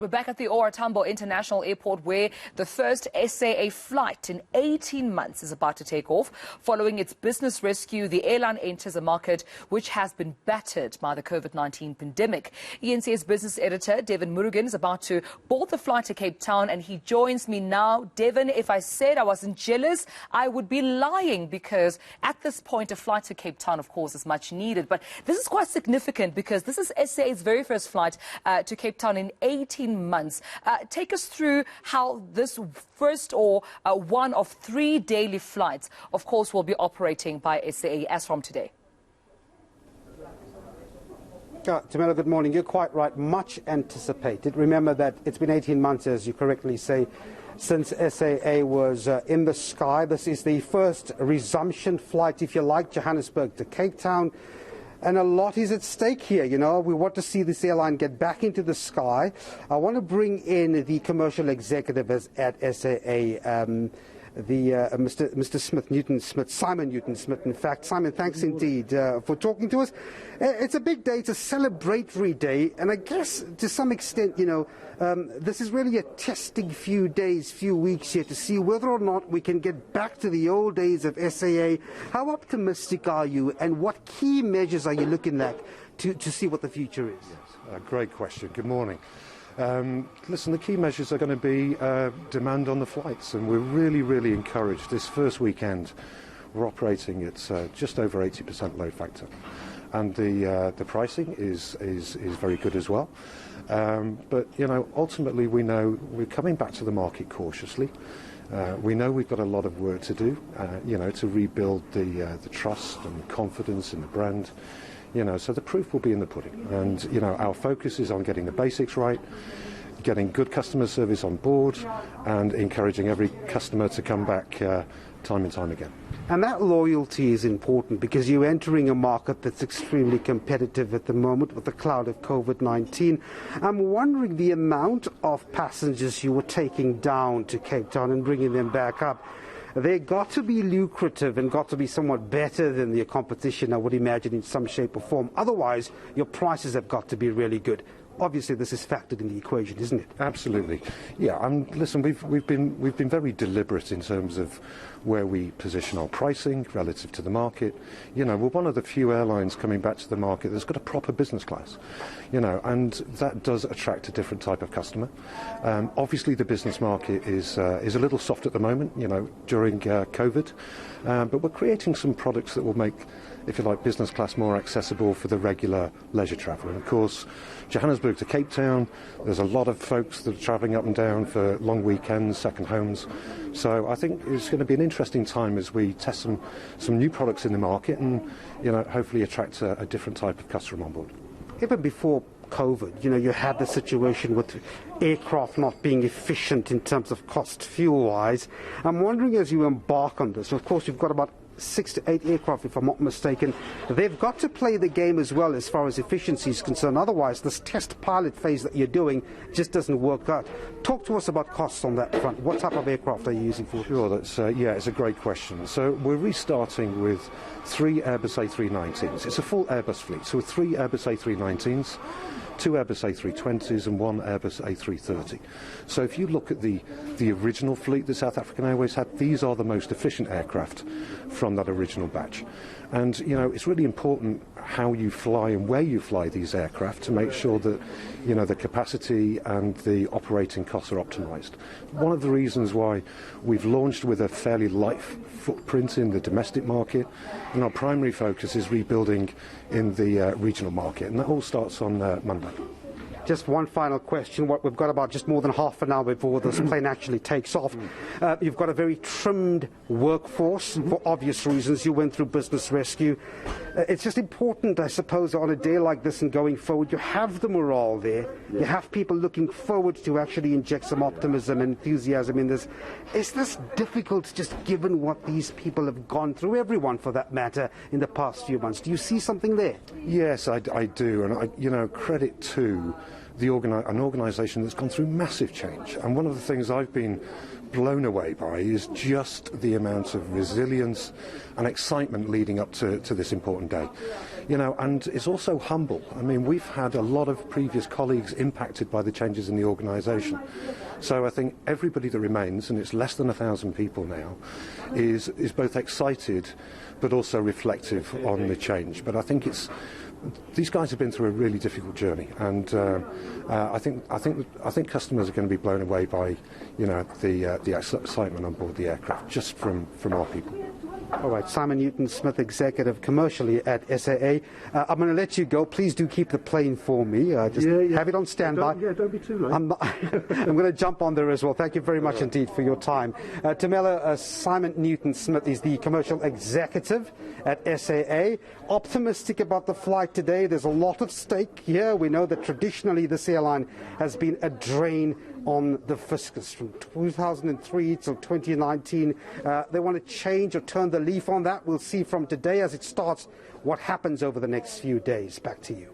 We're back at the OR Tambo International Airport, where the first SAA flight in 18 months is about to take off. Following its business rescue, the airline enters a market which has been battered by the COVID-19 pandemic. eNCA's business editor, Devan Murugan, is about to board the flight to Cape Town, and he joins me now. Devan, if I said I wasn't jealous, I would be lying, because at this point, a flight to Cape Town, of course, is much needed. But this is quite significant because this is SAA's very first flight to Cape Town in 18 months. Take us through how this first or one of 3 daily flights, of course, will be operating by SAA as from today. Tamela, good morning. You're quite right. Much anticipated. Remember that it's been 18 months, as you correctly say, since SAA was in the sky. This is the first resumption flight, if you like, Johannesburg to Cape Town. And a lot is at stake here, you know. We want to see this airline get back into the sky. I want to bring in the commercial executive at SAA, Mr. Simon Newton-Smith. In fact, Simon, thanks indeed for talking to us. It's a big day, it's a celebratory day, and I guess to some extent, you know, this is really a testing few days, few weeks here to see whether or not we can get back to the old days of SAA. How optimistic are you, and what key measures are you looking at to see what the future is? Yes, great question. Good morning. Listen, the key measures are going to be demand on the flights, and we're really encouraged. This first weekend, we're operating at just over 80% load factor, and the pricing is very good as well. But you know, ultimately, we know we're coming back to the market cautiously. We know we've got a lot of work to do, you know, to rebuild the trust and confidence in the brand. You know, so the proof will be in the pudding, and you know, our focus is on getting the basics right, getting good customer service on board, and encouraging every customer to come back time and time again. And that loyalty is important, because you're entering a market that's extremely competitive at the moment with the cloud of COVID-19. I'm wondering the amount of passengers you were taking down to Cape Town and bringing them back up. They got to be lucrative and got to be somewhat better than your competition, I would imagine, in some shape or form. Otherwise, your prices have got to be really good. Obviously, this is factored in the equation, isn't it? Absolutely. Yeah. Listen, we've been very deliberate in terms of where we position our pricing relative to the market. You know, we're one of the few airlines coming back to the market that's got a proper business class. You know, and that does attract a different type of customer. Obviously, the business market is a little soft at the moment. You know, during COVID, but we're creating some products that will make, if you like, business class more accessible for the regular leisure traveller. And of course, Johannesburg to Cape Town, there's a lot of folks that are travelling up and down for long weekends, second homes. So I think it's going to be an interesting time as we test some new products in the market, and you know, hopefully attract a different type of customer on board. Even before COVID, you know, you had the situation with aircraft not being efficient in terms of cost fuel-wise. I'm wondering, as you embark on this, of course you've got about 6 to 8 aircraft, if I'm not mistaken. They've got to play the game as well as far as efficiency is concerned. Otherwise, this test pilot phase that you're doing just doesn't work out. Talk to us about costs on that front. What type of aircraft are you using for? Sure, that's yeah, it's a great question. So we're restarting with 3 Airbus A319s. It's a full Airbus fleet, so with 3 Airbus A319s, 2 Airbus A320s and 1 Airbus A330. So if you look at the original fleet that South African Airways had, these are the most efficient aircraft from that original batch. And you know, it's really important how you fly and where you fly these aircraft to make sure that, you know, the capacity and the operating costs are optimized. One of the reasons why we've launched with a fairly light footprint in the domestic market, and our primary focus is rebuilding in the regional market, and that all starts on Monday. Just one final question. We've got about just more than half an hour before this plane actually takes off. You've got a very trimmed workforce for obvious reasons. You went through business rescue. It's just important, I suppose, on a day like this and going forward, you have the morale there. You have people looking forward to actually inject some optimism and enthusiasm in this. Is this difficult, just given what these people have gone through, everyone for that matter, in the past few months? Do you see something there? Yes, I do. And, you know, credit to an organisation that's gone through massive change. And one of the things I've been blown away by is just the amount of resilience and excitement leading up to this important day. You know, and it's also humble. I mean, we've had a lot of previous colleagues impacted by the changes in the organisation. So I think everybody that remains, and it's less than 1,000 people now, is both excited but also reflective on the change. But I think these guys have been through a really difficult journey, and I think customers are going to be blown away by, you know, the excitement on board the aircraft just from our people. All right, Simon Newton-Smith, Executive Commercially at SAA. I'm going to let you go. Please do keep the plane for me. Just have it on standby. Don't be too late. I'm going to jump on there as well. Thank you very much indeed for your time. Tamela, Simon Newton-Smith is the Commercial Executive at SAA. Optimistic about the flight today. There's a lot at stake here. We know that traditionally this airline has been a drain on the fiscus from 2003 till 2019. They want to change or turn the leaf on that. We'll see from today as it starts what happens over the next few days. Back to you.